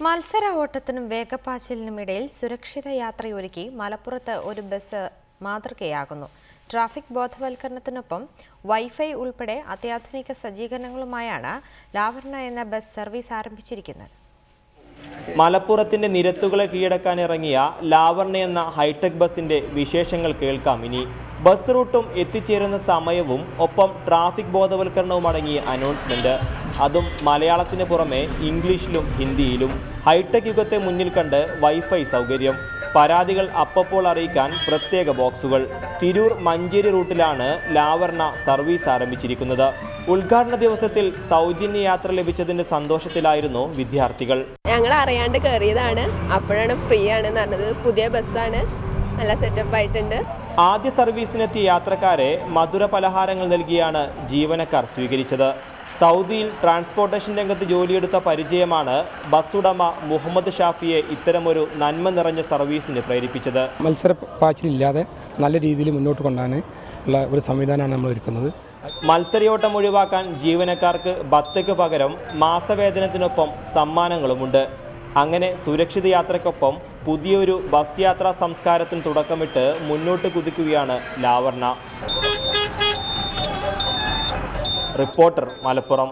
മത്സര ഓട്ടത്തിനും വേഗപ്പാച്ചിലിനുമിടയിൽ സുരക്ഷിത യാത്രയൊരുക്കി മലപ്പുറത്ത് ഒരു ബസ് മാതൃകയാകുന്നു. ട്രാഫിക് ബോധവൽക്കരണത്തിനൊപ്പം വൈഫൈ ഉൾപ്പെടെ അത്യാധുനിക സജ്ജീകരണങ്ങളുമായാണ് ലാവർണ എന്ന ബസ് സർവീസ് ആരംഭിച്ചിരിക്കുന്നത്. മലപ്പുറത്തിന്റെ നിരത്തുകളെ കീഴടക്കാനിറങ്ങിയ ലാവർണ എന്ന ഹൈടെക് ബസിന്റെ വിശേഷങ്ങൾ കേൾക്കാം ഇനി. ബസ് റൂട്ടും എത്തിച്ചേരുന്ന സമയവും ഒപ്പം ട്രാഫിക് ബോധവൽക്കരണവും അടങ്ങിയ അനൗൺസ്മെന്റ്. അതും മലയാളത്തിന് പുറമെ ഇംഗ്ലീഷിലും ഹിന്ദിയിലും. ഹൈടെക് യുഗത്തെ മുന്നിൽ കണ്ട് വൈഫൈ സൗകര്യം. പരാതികൾ അപ്പപ്പോൾ അറിയിക്കാൻ പ്രത്യേക ബോക്സുകൾ. തിരൂർ മഞ്ചേരി റൂട്ടിലാണ് ലാവർണ സർവീസ് ആരംഭിച്ചിരിക്കുന്നത്. ഉദ്ഘാടന ദിവസത്തിൽ സൗജന്യ യാത്ര ലഭിച്ചതിന്റെ സന്തോഷത്തിലായിരുന്നു വിദ്യാർത്ഥികൾ. ഞങ്ങൾ അറിയാണ്ട് കയറിയതാണ്, അപ്പോഴാണ് ഫ്രീ ആണെന്ന് പറഞ്ഞത്. പുതിയ ബസ്സാണ്, നല്ല സെറ്റപ്പ് ആയിട്ടുണ്ട്. ആദ്യ സർവീസിനെത്തിയ യാത്രക്കാരെ മധുര പലഹാരങ്ങൾ നൽകിയാണ് ജീവനക്കാർ സ്വീകരിച്ചത്. സൗദിയിൽ ട്രാൻസ്പോർട്ടേഷൻ രംഗത്ത് ജോലിയെടുത്ത പരിചയമാണ് ബസ് ഉടമ മുഹമ്മദ് ഷാഫിയെ ഇത്തരമൊരു നന്മ നിറഞ്ഞ സർവീസിന് പ്രേരിപ്പിച്ചത്. മത്സര പാച്ചിലില്ലാതെ നല്ല രീതിയിൽ മുന്നോട്ട് കൊണ്ടുപോകാൻ ഉള്ള ഒരു സംവിധാനമാണ് നമ്മൾ ഒരുക്കുന്നത്. മത്സരയോട്ടം ഒഴിവാക്കാൻ ജീവനക്കാർക്ക് ബത്തയ്ക്ക് പകരം മാസവേതനത്തിനൊപ്പം സമ്മാനങ്ങളുമുണ്ട്. അങ്ങനെ സുരക്ഷിത യാത്രയ്ക്കൊപ്പം പുതിയൊരു ബസ് യാത്രാ സംസ്കാരത്തിന് തുടക്കമിട്ട് മുന്നോട്ട് കുതിക്കുകയാണ് ലാവർണ. റിപ്പോർട്ടർ, മലപ്പുറം.